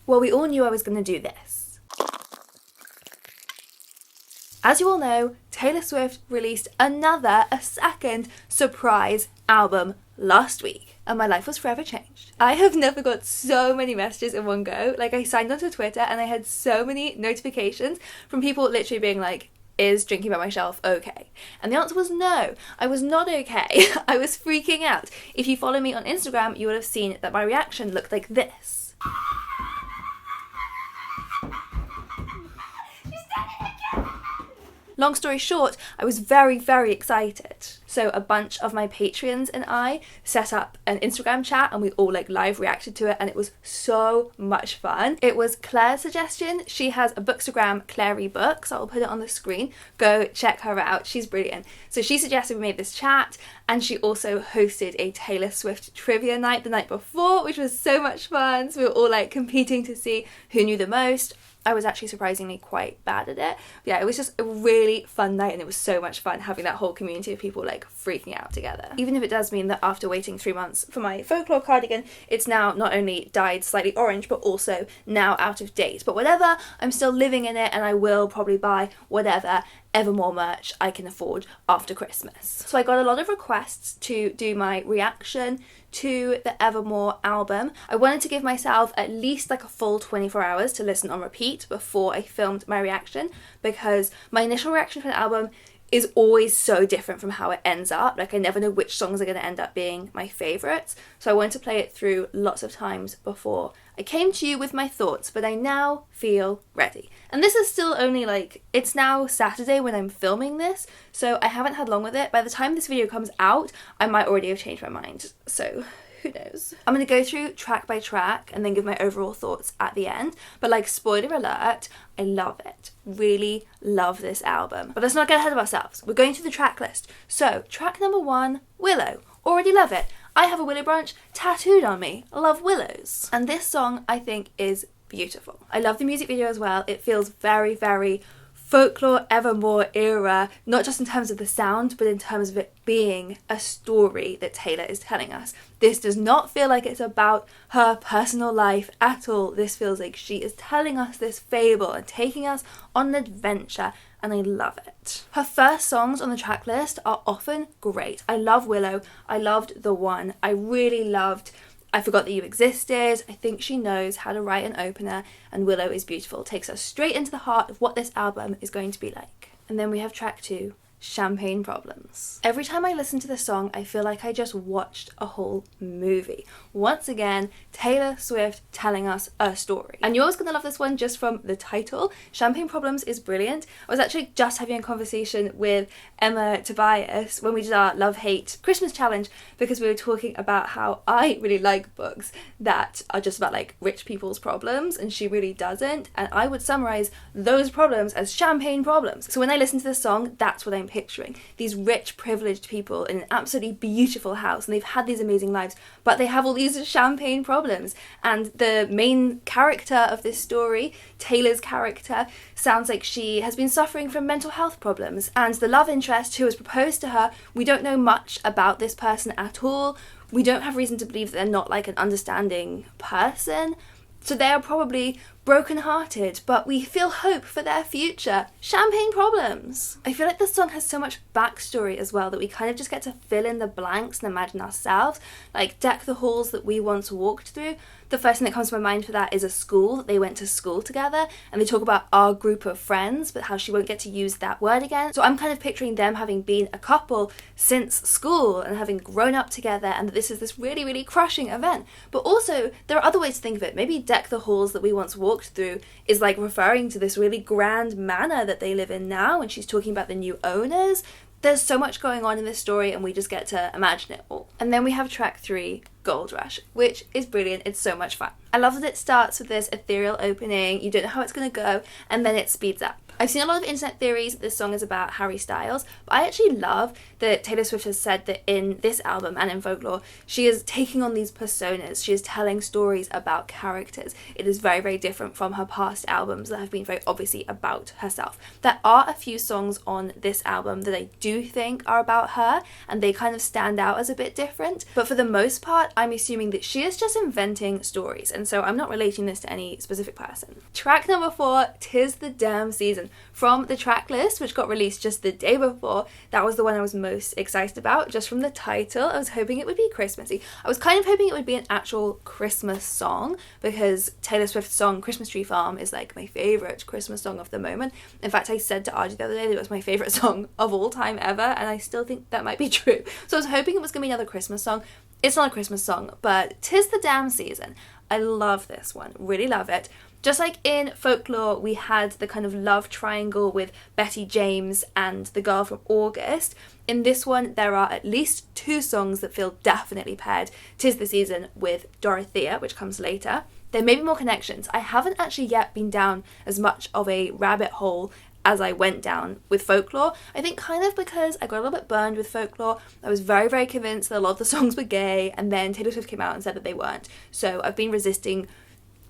Well, we all knew I was going to do this. As you all know, Taylor Swift released a second surprise album last week, and my life was forever changed. I have never got so many messages in one go. Like, I signed onto Twitter and I had so many notifications from people literally being like, is drinking by my shelf okay? And the answer was no, I was not okay. I was freaking out. If you follow me on Instagram, you would have seen that my reaction looked like this. Long story short, I was very, very excited. So a bunch of my Patreons and I set up an Instagram chat and we all like live reacted to it, and it was so much fun. It was Claire's suggestion. She has a bookstagram, Clary Books. I'll put it on the screen. Go check her out. She's brilliant. So she suggested we made this chat, and she also hosted a Taylor Swift trivia night the night before, which was so much fun. So we were all like competing to see who knew the most. I was actually surprisingly quite bad at it. But yeah, it was just a really fun night, and it was so much fun having that whole community of people like freaking out together. Even if it does mean that after waiting 3 months for my folklore cardigan, it's now not only dyed slightly orange, but also now out of date. But whatever, I'm still living in it, and I will probably buy whatever Evermore merch I can afford after Christmas. So I got a lot of requests to do my reaction to the Evermore album. I wanted to give myself at least like a full 24 hours to listen on repeat before I filmed my reaction, because my initial reaction to an album is always so different from how it ends up. Like, I never know which songs are going to end up being my favourites. So I wanted to play it through lots of times before I came to you with my thoughts, but I now feel ready. And this is still only like, it's now Saturday when I'm filming this, so I haven't had long with it. By the time this video comes out, I might already have changed my mind. So who knows? I'm going to go through track by track and then give my overall thoughts at the end. But like, spoiler alert, I love it. Really love this album. But let's not get ahead of ourselves. We're going through the track list. So track number 1, Willow. Already love it. I have a willow branch tattooed on me. I love willows. And this song, I think, is beautiful. I love the music video as well. It feels very, very folklore, Evermore era, not just in terms of the sound, but in terms of it being a story that Taylor is telling us. This does not feel like it's about her personal life at all. This feels like she is telling us this fable and taking us on an adventure, and I love it. Her first songs on the track list are often great. I love Willow. I loved The One. I really loved I Forgot That You Existed. I think she knows how to write an opener, and Willow is beautiful. It takes us straight into the heart of what this album is going to be like. And then we have track 2, Champagne Problems. Every time I listen to this song, I feel like I just watched a whole movie. Once again, Taylor Swift telling us a story. And you're always going to love this one just from the title. Champagne Problems is brilliant. I was actually just having a conversation with Emma Tobias when we did our love-hate Christmas challenge, because we were talking about how I really like books that are just about like rich people's problems, and she really doesn't. And I would summarize those problems as champagne problems. So when I listen to this song, that's what I'm picturing. These rich, privileged people in an absolutely beautiful house, and they've had these amazing lives, but they have all these champagne problems. And the main character of this story, Taylor's character, sounds like she has been suffering from mental health problems. And the love interest who has proposed to her, we don't know much about this person at all. We don't have reason to believe that they're not like an understanding person. So they are probably broken-hearted, but we feel hope for their future. Champagne Problems. I feel like this song has so much backstory as well that we kind of just get to fill in the blanks and imagine ourselves. Like, deck the halls that we once walked through. The first thing that comes to my mind for that is a school, that they went to school together, and they talk about our group of friends, but how she won't get to use that word again. So I'm kind of picturing them having been a couple since school and having grown up together, and that this is this really, really crushing event. But also, there are other ways to think of it. Maybe deck the halls that we once walked through is like referring to this really grand manor that they live in now, and she's talking about the new owners. There's so much going on in this story, and we just get to imagine it all. And then we have track 3, Gold Rush, which is brilliant. It's so much fun. I love that it starts with this ethereal opening. You don't know how it's going to go, and then it speeds up. I've seen a lot of internet theories that this song is about Harry Styles, but I actually love that Taylor Swift has said that in this album and in Folklore, she is taking on these personas. She is telling stories about characters. It is very, very different from her past albums that have been very obviously about herself. There are a few songs on this album that I do think are about her, and they kind of stand out as a bit different. But for the most part, I'm assuming that she is just inventing stories, and so I'm not relating this to any specific person. Track number 4, 'Tis the Damn Season. From the track list, which got released just the day before, that was the one I was most excited about, just from the title. I was hoping it would be Christmassy. I was kind of hoping it would be an actual Christmas song, because Taylor Swift's song Christmas Tree Farm is like my favourite Christmas song of the moment. In fact, I said to Archie the other day that it was my favourite song of all time ever, and I still think that might be true. So I was hoping it was going to be another Christmas song. It's not a Christmas song, but 'Tis the Damn Season. I love this one, really love it. Just like in Folklore, we had the kind of love triangle with Betty James and the girl from August. In this one, there are at least 2 songs that feel definitely paired. 'Tis the Season with Dorothea, which comes later. There may be more connections. I haven't actually yet been down as much of a rabbit hole as I went down with Folklore. I think kind of because I got a little bit burned with Folklore. I was very, very convinced that a lot of the songs were gay, and then Taylor Swift came out and said that they weren't. So I've been resisting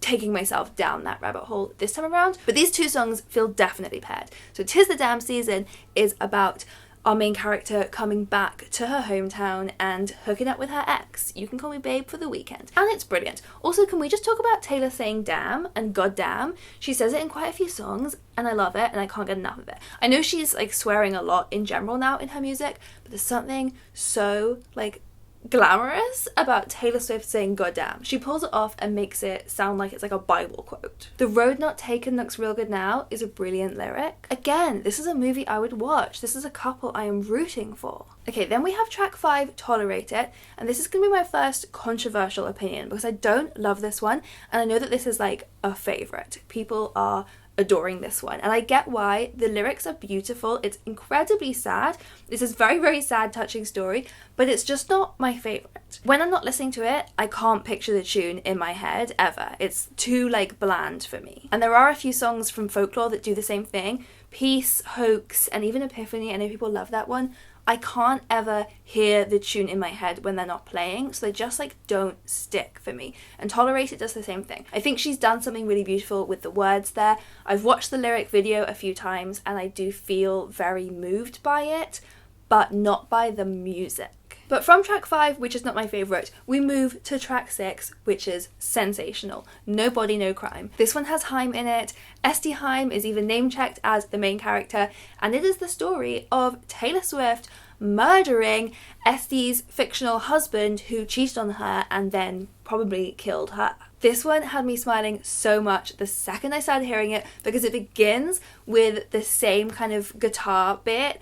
taking myself down that rabbit hole this time around. But these 2 songs feel definitely paired. So 'Tis the Damn Season is about our main character coming back to her hometown and hooking up with her ex. You can call me babe for the weekend. And it's brilliant. Also, can we just talk about Taylor saying damn and goddamn? She says it in quite a few songs, and I love it, and I can't get enough of it. I know she's like swearing a lot in general now in her music, but there's something so like glamorous about Taylor Swift saying goddamn. She pulls it off and makes it sound like it's like a Bible quote. The road not taken looks real good now is a brilliant lyric. Again, this is a movie I would watch. This is a couple I am rooting for. Okay, then we have track 5, Tolerate It, and this is going to be my first controversial opinion because I don't love this one, and I know that this is like a favourite. People are adoring this one, and I get why. The lyrics are beautiful. It's incredibly sad. This is very, very sad, touching story, but it's just not my favourite. When I'm not listening to it, I can't picture the tune in my head ever. It's too like bland for me. And there are a few songs from Folklore that do the same thing. Peace, Hoax, and even Epiphany. I know people love that one. I can't ever hear the tune in my head when they're not playing, so they just like don't stick for me. And Tolerate It does the same thing. I think she's done something really beautiful with the words there. I've watched the lyric video a few times and I do feel very moved by it, but not by the music. But from track 5, which is not my favourite, we move to track 6, which is sensational. No Body, No Crime. This one has Haim in it. Esty Haim is even name-checked as the main character, and it is the story of Taylor Swift murdering Esty's fictional husband who cheated on her and then probably killed her. This one had me smiling so much the second I started hearing it because it begins with the same kind of guitar bit,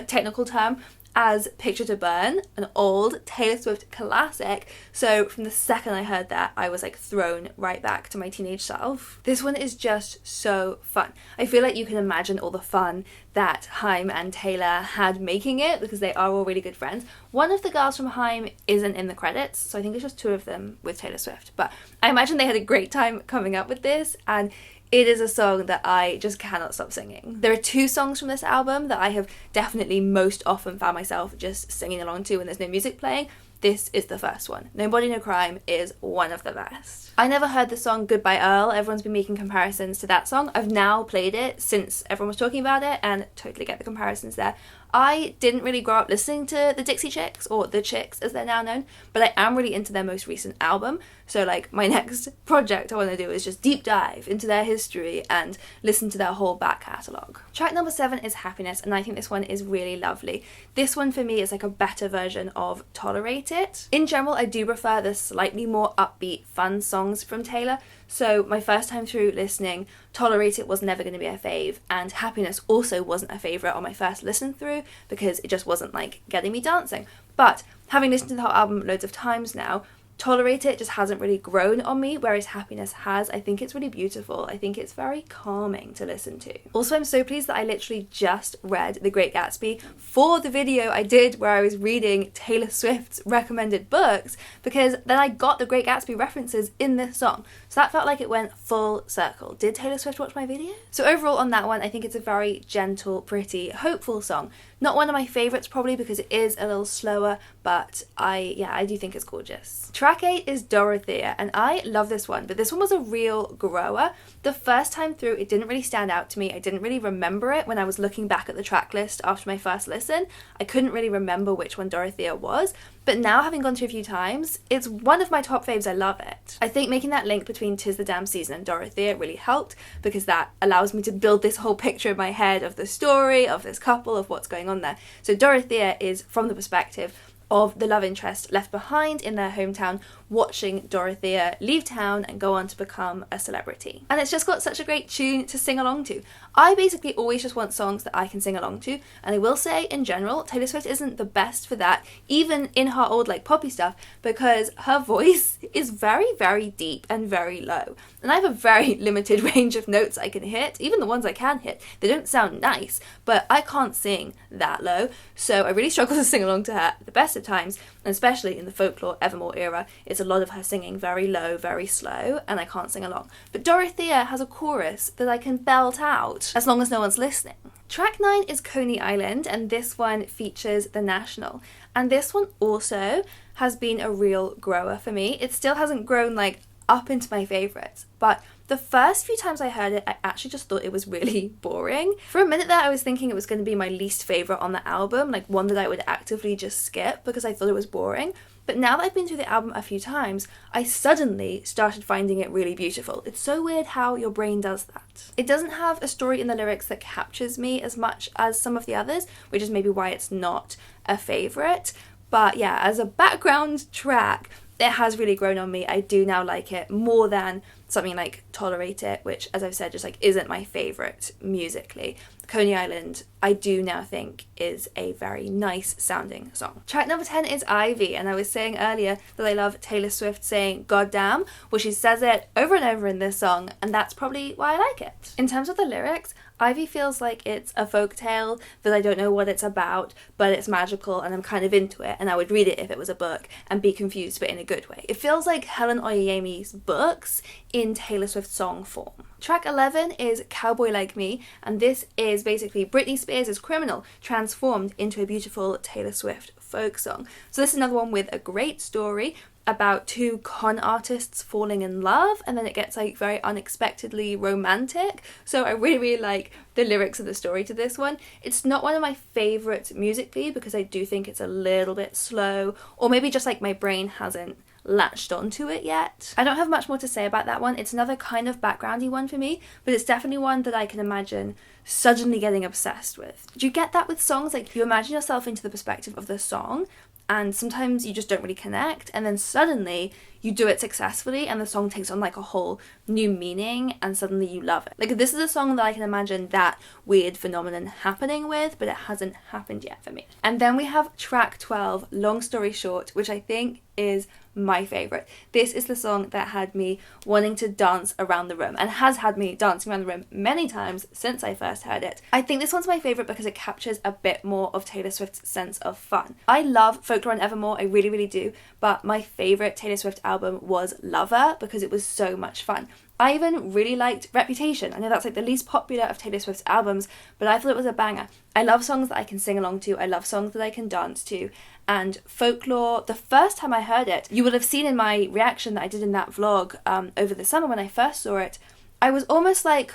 technical term, as Picture to Burn, an old Taylor Swift classic. So from the second I heard that, I was like thrown right back to my teenage self. This one is just so fun. I feel like you can imagine all the fun that Haim and Taylor had making it because they are all really good friends. One of the girls from Haim isn't in the credits, so I think it's just 2 of them with Taylor Swift. But I imagine they had a great time coming up with this, and it is a song that I just cannot stop singing. There are 2 songs from this album that I have definitely most often found myself just singing along to when there's no music playing. This is the first one. No Body, No Crime is one of the best. I never heard the song Goodbye Earl. Everyone's been making comparisons to that song. I've now played it since everyone was talking about it and totally get the comparisons there. I didn't really grow up listening to the Dixie Chicks, or the Chicks as they're now known, but I am really into their most recent album. So like my next project I want to do is just deep dive into their history and listen to their whole back catalogue. Track number 7 is Happiness, and I think this one is really lovely. This one for me is like a better version of Tolerate It. In general, I do prefer the slightly more upbeat, fun songs from Taylor. So my first time through listening, Tolerate It was never going to be a fave, and Happiness also wasn't a favourite on my first listen through because it just wasn't like getting me dancing. But having listened to the whole album loads of times now, Tolerate It just hasn't really grown on me, whereas Happiness has. I think it's really beautiful. I think it's very calming to listen to. Also, I'm so pleased that I literally just read The Great Gatsby for the video I did where I was reading Taylor Swift's recommended books, because then I got The Great Gatsby references in this song. So that felt like it went full circle. Did Taylor Swift watch my video? So overall on that one, I think it's a very gentle, pretty, hopeful song. Not one of my favourites probably because it is a little slower, but I do think it's gorgeous. Track 8 is Dorothea, and I love this one, but this one was a real grower. The first time through, it didn't really stand out to me. I didn't really remember it when I was looking back at the track list after my first listen. I couldn't really remember which one Dorothea was, but now having gone through a few times, it's one of my top faves. I love it. I think making that link between 'Tis the Damn Season and Dorothea really helped, because that allows me to build this whole picture in my head of the story, of this couple, of what's going on there. So Dorothea is from the perspective of the love interest left behind in their hometown, watching Dorothea leave town and go on to become a celebrity. And it's just got such a great tune to sing along to. I basically always just want songs that I can sing along to, and I will say in general, Taylor Swift isn't the best for that, even in her old like poppy stuff, because her voice is very, very deep and very low. And I have a very limited range of notes I can hit. Even the ones I can hit, they don't sound nice, but I can't sing that low, so I really struggle to sing along to her at the best of times, and especially in the folklore Evermore era, it's a lot of her singing very low, very slow, and I can't sing along. But Dorothea has a chorus that I can belt out as long as no one's listening. Track 9 is Coney Island, and this one features The National. And this one also has been a real grower for me. It still hasn't grown like up into my favourites, but the first few times I heard it, I actually just thought it was really boring. For a minute there, I was thinking it was going to be my least favourite on the album, like one that I would actively just skip because I thought it was boring. But now that I've been through the album a few times, I suddenly started finding it really beautiful. It's so weird how your brain does that. It doesn't have a story in the lyrics that captures me as much as some of the others, which is maybe why it's not a favourite. But yeah, as a background track, it has really grown on me. I do now like it more than something like Tolerate It, which, as I've said, just like isn't my favourite musically. Coney Island, I do now think is a very nice sounding song. Track number 10 is Ivy, and I was saying earlier that I love Taylor Swift saying goddamn. Well, she says it over and over in this song, and that's probably why I like it. In terms of the lyrics, Ivy feels like it's a folktale that I don't know what it's about, but it's magical and I'm kind of into it, and I would read it if it was a book and be confused, but in a good way. It feels like Helen Oyeyemi's books in Taylor Swift song form. Track 11 is Cowboy Like Me, and this is basically Britney Spears' Criminal transformed into a beautiful Taylor Swift folk song. So this is another one with a great story about two con artists falling in love, and then it gets like very unexpectedly romantic. So I really, really like the lyrics of the story to this one. It's not one of my favourites musically because I do think it's a little bit slow, or maybe just like my brain hasn't latched onto it yet. I don't have much more to say about that one. It's another kind of backgroundy one for me, but it's definitely one that I can imagine suddenly getting obsessed with. Do you get that with songs? Like you imagine yourself into the perspective of the song, and sometimes you just don't really connect, and then suddenly you do it successfully and the song takes on like a whole new meaning and suddenly you love it. Like this is a song that I can imagine that weird phenomenon happening with, but it hasn't happened yet for me. And then we have track 12, Long Story Short, which I think is my favourite. This is the song that had me wanting to dance around the room, and has had me dancing around the room many times since I first heard it. I think this one's my favourite because it captures a bit more of Taylor Swift's sense of fun. I love Folklore and Evermore, I really, really do, but my favourite Taylor Swift album was Lover because it was so much fun. I even really liked Reputation. I know that's like the least popular of Taylor Swift's albums, but I thought it was a banger. I love songs that I can sing along to. I love songs that I can dance to. And Folklore, the first time I heard it, you will have seen in my reaction that I did in that vlog over the summer when I first saw it, I was almost like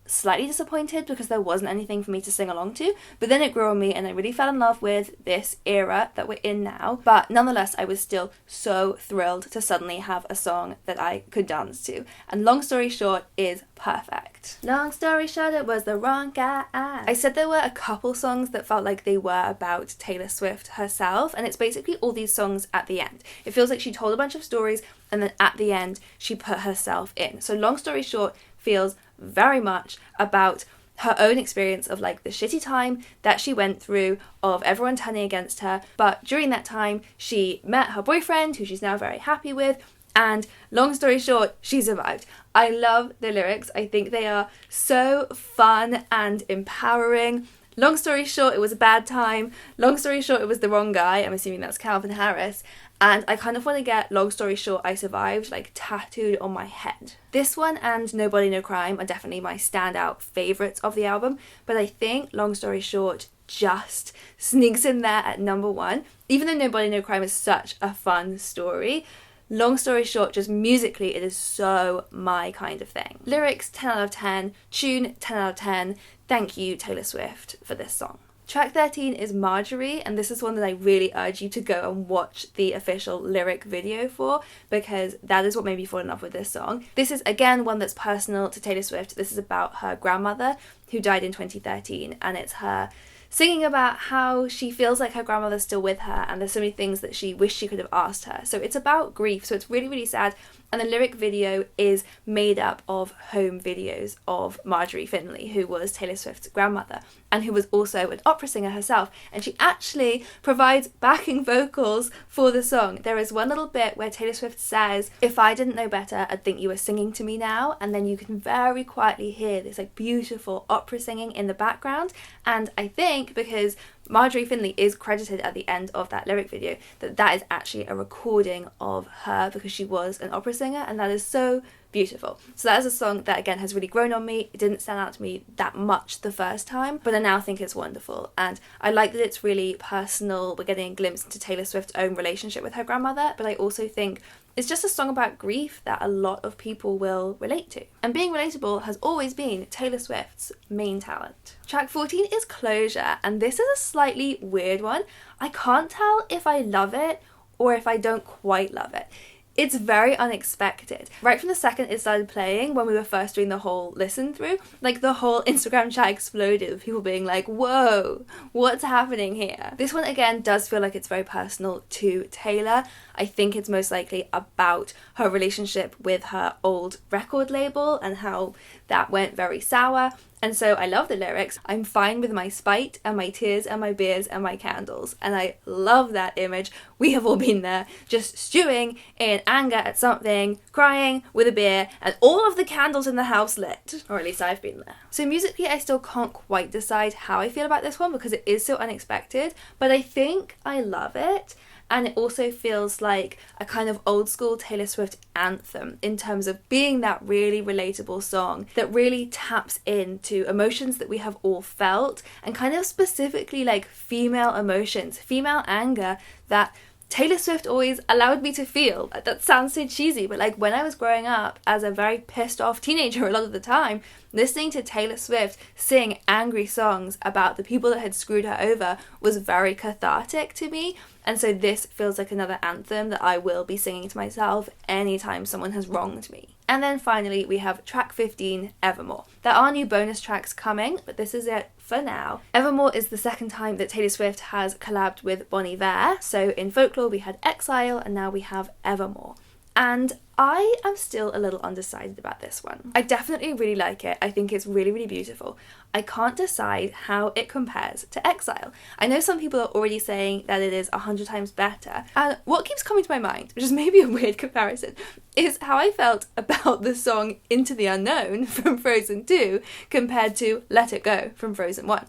slightly disappointed because there wasn't anything for me to sing along to, but then it grew on me and I really fell in love with this era that we're in now. But nonetheless, I was still so thrilled to suddenly have a song that I could dance to, and Long Story Short is perfect. Long story short, it was the wrong guy. I said there were a couple songs that felt like they were about Taylor Swift herself, and it's basically all these songs at the end. It feels like she told a bunch of stories and then at the end she put herself in. So Long Story Short feels very much about her own experience of like the shitty time that she went through of everyone turning against her. But during that time, she met her boyfriend, who she's now very happy with. And long story short, she survived. I love the lyrics. I think they are so fun and empowering. Long story short, it was a bad time. Long story short, it was the wrong guy. I'm assuming that's Calvin Harris. And I kind of want to get long story short, I survived like tattooed on my head. This one and No Body No Crime are definitely my standout favourites of the album. But I think long story short just sneaks in there at number one. Even though No Body No Crime is such a fun story, long story short, just musically, it is so my kind of thing. Lyrics, 10 out of 10. Tune, 10 out of 10. Thank you, Taylor Swift, for this song. Track 13 is Marjorie, and this is one that I really urge you to go and watch the official lyric video for, because that is what made me fall in love with this song. This is, again, one that's personal to Taylor Swift. This is about her grandmother, who died in 2013, and it's her singing about how she feels like her grandmother's still with her, and there's so many things that she wished she could have asked her. So it's about grief, so it's really, really sad. And the lyric video is made up of home videos of Marjorie Finley, who was Taylor Swift's grandmother, and who was also an opera singer herself. And she actually provides backing vocals for the song. There is one little bit where Taylor Swift says, "If I didn't know better, I'd think you were singing to me now." And then you can very quietly hear this like beautiful opera singing in the background. And I think because Marjorie Finley is credited at the end of that lyric video, that is actually a recording of her, because she was an opera singer, and that is so beautiful. So that is a song that again has really grown on me. It didn't stand out to me that much the first time, but I now think it's wonderful, and I like that it's really personal. We're getting a glimpse into Taylor Swift's own relationship with her grandmother, but I also think it's just a song about grief that a lot of people will relate to. And being relatable has always been Taylor Swift's main talent. Track 14 is Closure, and this is a slightly weird one. I can't tell if I love it or if I don't quite love it. It's very unexpected. Right from the second it started playing, when we were first doing the whole listen through, like the whole Instagram chat exploded with people being like, whoa, what's happening here? This one again does feel like it's very personal to Taylor. I think it's most likely about her relationship with her old record label and how that went very sour. And so I love the lyrics. I'm fine with my spite and my tears and my beers and my candles. And I love that image. We have all been there, just stewing in anger at something, crying with a beer, and all of the candles in the house lit. Or at least I've been there. So musically, I still can't quite decide how I feel about this one because it is so unexpected. But I think I love it. And it also feels like a kind of old school Taylor Swift anthem in terms of being that really relatable song that really taps into emotions that we have all felt, and kind of specifically like female emotions, female anger that Taylor Swift always allowed me to feel. That sounds so cheesy, but like when I was growing up as a very pissed off teenager a lot of the time, listening to Taylor Swift sing angry songs about the people that had screwed her over was very cathartic to me. And so this feels like another anthem that I will be singing to myself anytime someone has wronged me. And then finally we have track 15, Evermore. There are new bonus tracks coming, but this is it for now. Evermore is the second time that Taylor Swift has collabed with Bon Iver. So in Folklore we had Exile, and now we have Evermore. And I am still a little undecided about this one. I definitely really like it. I think it's really, really beautiful. I can't decide how it compares to Exile. I know some people are already saying that it is 100 times better. And what keeps coming to my mind, which is maybe a weird comparison, is how I felt about the song Into the Unknown from Frozen 2 compared to Let It Go from Frozen 1.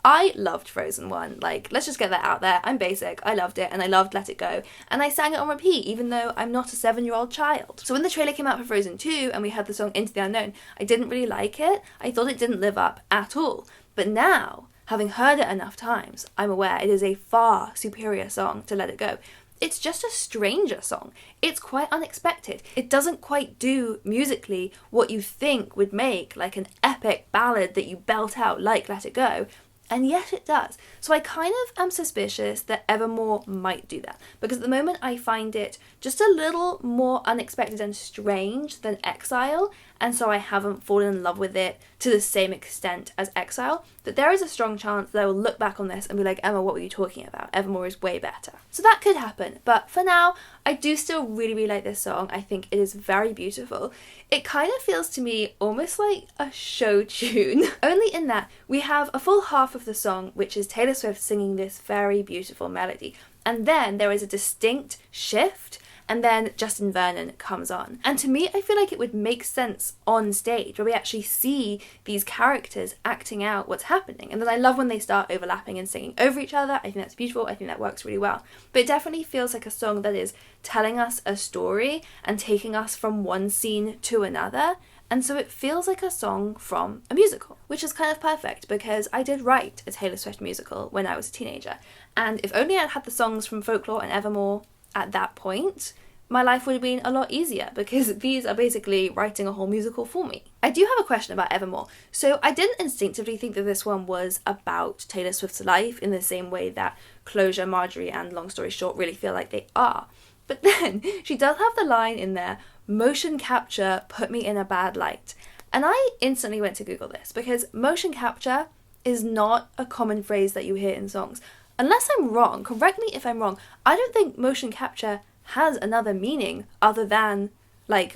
I loved Frozen 1, like, let's just get that out there. I'm basic, I loved it, and I loved Let It Go, and I sang it on repeat, even though I'm not a 7-year-old child. So when the trailer came out for Frozen 2, and we had the song Into the Unknown, I didn't really like it. I thought it didn't live up at all. But now, having heard it enough times, I'm aware it is a far superior song to Let It Go. It's just a stranger song. It's quite unexpected. It doesn't quite do musically what you think would make like an epic ballad that you belt out like Let It Go. And yet it does. So I kind of am suspicious that Evermore might do that. Because at the moment I find it just a little more unexpected and strange than Exile. and so I haven't fallen in love with it to the same extent as Exile, that there is a strong chance that I will look back on this and be like, Emma, what were you talking about? Evermore is way better. So that could happen, but for now, I do still really, really like this song. I think it is very beautiful. It kind of feels to me almost like a show tune, only in that we have a full half of the song, which is Taylor Swift singing this very beautiful melody, and then there is a distinct shift, and then Justin Vernon comes on. And to me, I feel like it would make sense on stage where we actually see these characters acting out what's happening. And then I love when they start overlapping and singing over each other. I think that's beautiful. I think that works really well. But it definitely feels like a song that is telling us a story and taking us from one scene to another. And so it feels like a song from a musical, which is kind of perfect because I did write a Taylor Swift musical when I was a teenager. And if only I'd had the songs from Folklore and Evermore at that point, my life would have been a lot easier because these are basically writing a whole musical for me. I do have a question about Evermore. So I didn't instinctively think that this one was about Taylor Swift's life in the same way that Closure, Marjorie and Long Story Short really feel like they are. But then she does have the line in there, motion capture put me in a bad light. And I instantly went to Google this because motion capture is not a common phrase that you hear in songs. Unless I'm wrong, correct me if I'm wrong, I don't think motion capture has another meaning other than, like,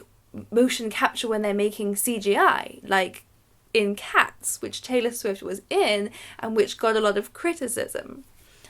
motion capture when they're making CGI, like in Cats, which Taylor Swift was in and which got a lot of criticism.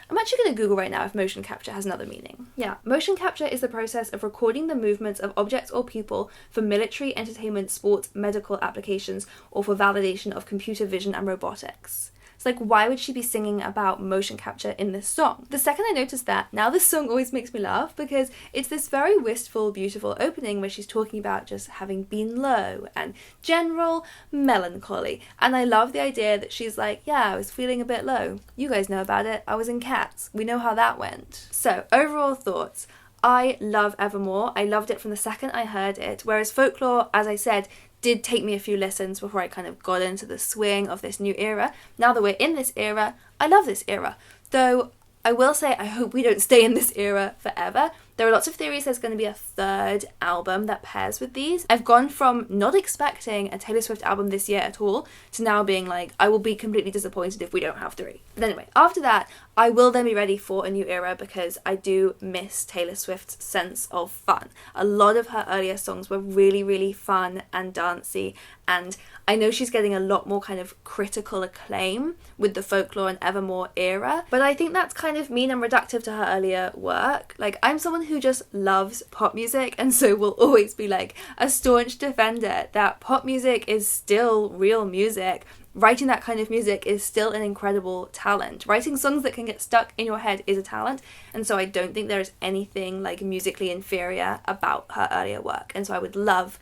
I'm actually going to Google right now if motion capture has another meaning. Yeah, motion capture is the process of recording the movements of objects or people for military, entertainment, sports, medical applications, or for validation of computer vision and robotics. It's like, why would she be singing about motion capture in this song? The second I noticed that, now this song always makes me laugh because it's this very wistful, beautiful opening where she's talking about just having been low and general melancholy. And I love the idea that she's like, yeah, I was feeling a bit low. You guys know about it. I was in Cats. We know how that went. So, overall thoughts. I love Evermore. I loved it from the second I heard it, whereas Folklore, as I said, did take me a few listens before I kind of got into the swing of this new era. Now that we're in this era, I love this era. Though I will say I hope we don't stay in this era forever. There are lots of theories there's going to be a third album that pairs with these. I've gone from not expecting a Taylor Swift album this year at all to now being like, I will be completely disappointed if we don't have three. But anyway, after that, I will then be ready for a new era because I do miss Taylor Swift's sense of fun. A lot of her earlier songs were really, really fun and dancey, and I know she's getting a lot more kind of critical acclaim with the Folklore and Evermore era, but I think that's kind of mean and reductive to her earlier work. Like, I'm someone who just loves pop music and so will always be like a staunch defender that pop music is still real music. Writing that kind of music is still an incredible talent. Writing songs that can get stuck in your head is a talent, and so I don't think there is anything like musically inferior about her earlier work, and so I would love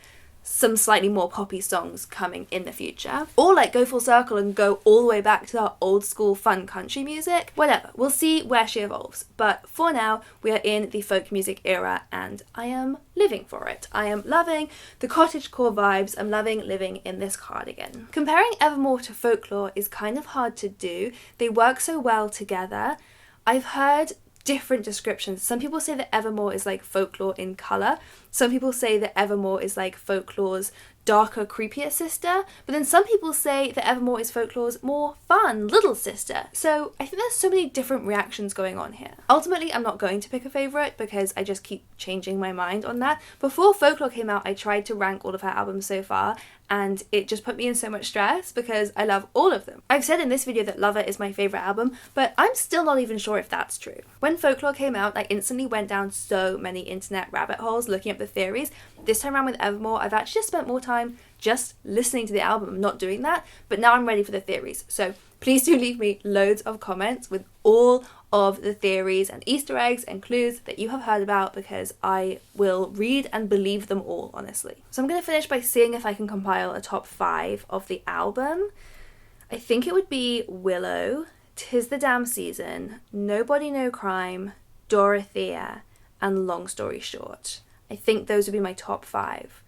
some slightly more poppy songs coming in the future. Or like go full circle and go all the way back to our old school fun country music. Whatever, we'll see where she evolves. But for now, we are in the folk music era and I am living for it. I am loving the cottagecore vibes. I'm loving living in this cardigan. Comparing Evermore to Folklore is kind of hard to do. They work so well together. I've heard different descriptions. Some people say that Evermore is like Folklore in colour. Some people say that Evermore is like Folklore's darker, creepier sister. But then some people say that Evermore is Folklore's more fun little sister. So I think there's so many different reactions going on here. Ultimately, I'm not going to pick a favourite because I just keep changing my mind on that. Before Folklore came out, I tried to rank all of her albums so far, and it just put me in so much stress because I love all of them. I've said in this video that Lover is my favourite album, but I'm still not even sure if that's true. When Folklore came out, I instantly went down so many internet rabbit holes looking up the theories. This time around with Evermore, I've actually just spent more time just listening to the album. I'm not doing that, but now I'm ready for the theories. So please do leave me loads of comments with all of the theories and Easter eggs and clues that you have heard about because I will read and believe them all, honestly. So I'm going to finish by seeing if I can compile a top 5 of the album. I think it would be Willow, 'Tis the Damn Season, Nobody No Crime, Dorothea, and Long Story Short. I think those would be my top 5.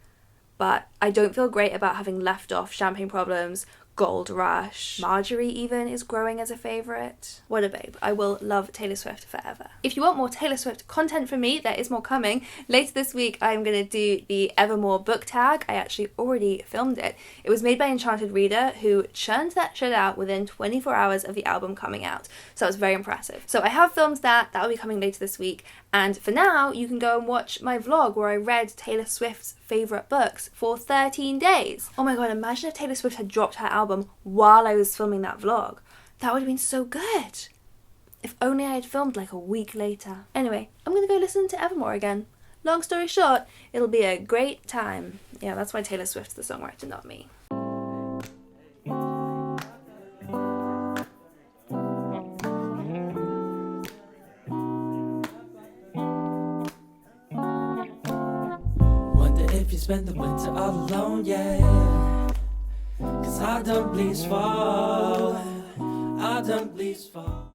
But I don't feel great about having left off Champagne Problems, Gold Rush. Marjorie even is growing as a favourite. What a babe. I will love Taylor Swift forever. If you want more Taylor Swift content from me, there is more coming. Later this week, I'm going to do the Evermore book tag. I actually already filmed it. It was made by Enchanted Reader, who churned that shit out within 24 hours of the album coming out. So that was very impressive. So I have filmed that. That will be coming later this week. And for now, you can go and watch my vlog where I read Taylor Swift's favourite books for 13 days. Oh my god, imagine if Taylor Swift had dropped her album while I was filming that vlog. That would have been so good. If only I had filmed like a week later. Anyway, I'm gonna go listen to Evermore again. Long story short, it'll be a great time. Yeah, that's why Taylor Swift's the songwriter, not me. If you spend the winter all alone, yeah. 'Cause I don't please fall, I don't please fall.